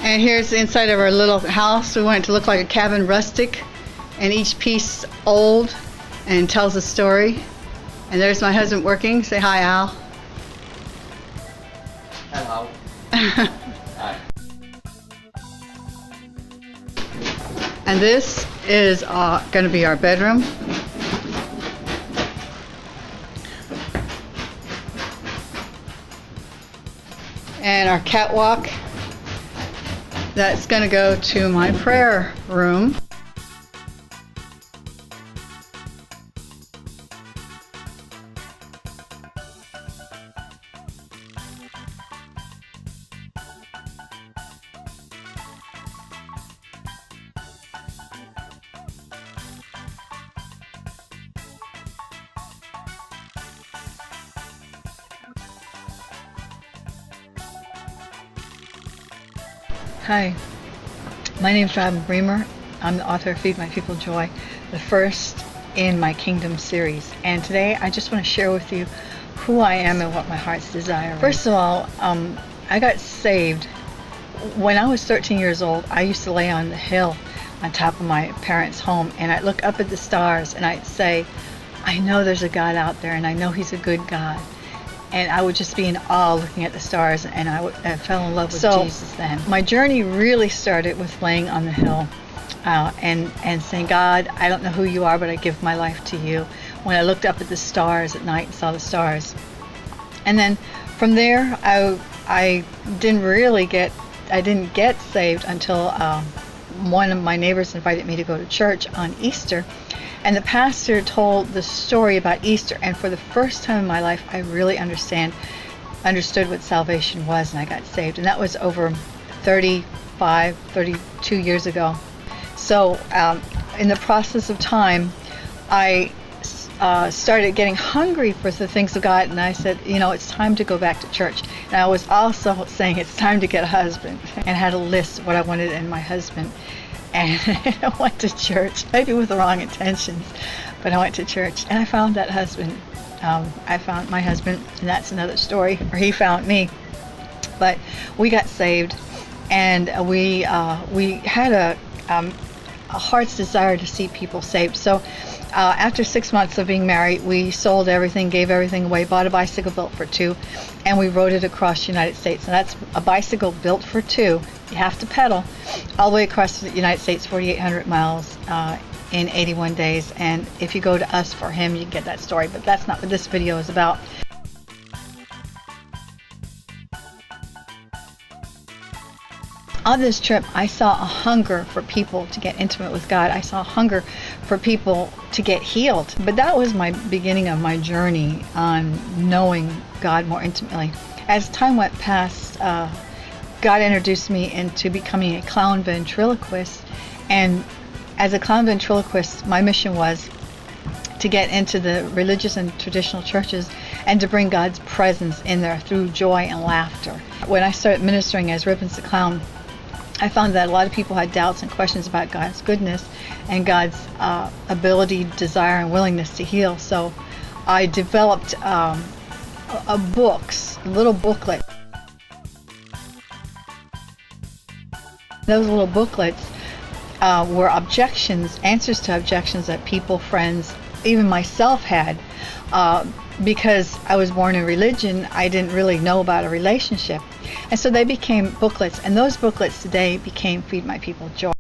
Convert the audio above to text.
And here's the inside of our little house. We want it to look like a cabin rustic, and each piece old and tells a story. And there's my husband working. Say hi, Al. Hello. Hi. And this is going to be our bedroom. And our catwalk. That's going to go to my prayer room. Hi, my name is Bremer. I'm the author of Feed My People Joy, the first in my Kingdom series. And today I just want to share with you who I am and what my heart's desire is. First of all, I got saved when I was 13 years old. I used to lay on the hill on top of my parents' home, and I'd look up at the stars and I'd say, I know there's a God out there, and I know He's a good God. And I would just be in awe looking at the stars, and I fell in love with Jesus then. My journey really started with laying on the hill and saying, God, I don't know who you are, but I give my life to you. When I looked up at the stars at night and saw the stars. And then from there, I didn't get saved until one of my neighbors invited me to go to church on Easter. And the pastor told the story about Easter, and for the first time in my life, I really understood what salvation was, and I got saved. And that was over 32 years ago. So in the process of time, I started getting hungry for the things of God, and I said, it's time to go back to church. And I was also saying it's time to get a husband, and had a list of what I wanted in my husband. And I went to church, maybe with the wrong intentions, but I went to church and I found that husband. I found my husband, and that's another story, or he found me. But we got saved, and we had a heart's desire to see people saved. So after 6 months of being married, we sold everything, gave everything away, bought a bicycle built for two, and we rode it across the United States. And that's a bicycle built for two. You have to pedal all the way across the United States, 4,800 miles in 81 days. And if you go to Us for Him, you can get that story. But that's not what this video is about. On this trip, I saw a hunger for people to get intimate with God. I saw a hunger for people to get healed. But that was my beginning of my journey on knowing God more intimately. As time went past, God introduced me into becoming a clown ventriloquist. And as a clown ventriloquist, my mission was to get into the religious and traditional churches and to bring God's presence in there through joy and laughter. When I started ministering as Ribbons the Clown, I found that a lot of people had doubts and questions about God's goodness and God's ability, desire, and willingness to heal. So I developed a little booklet. Those little booklets were answers to objections that people, friends, even myself had. Because I was born in religion, I didn't really know about a relationship. And so they became booklets, and those booklets today became Feed My People Joy.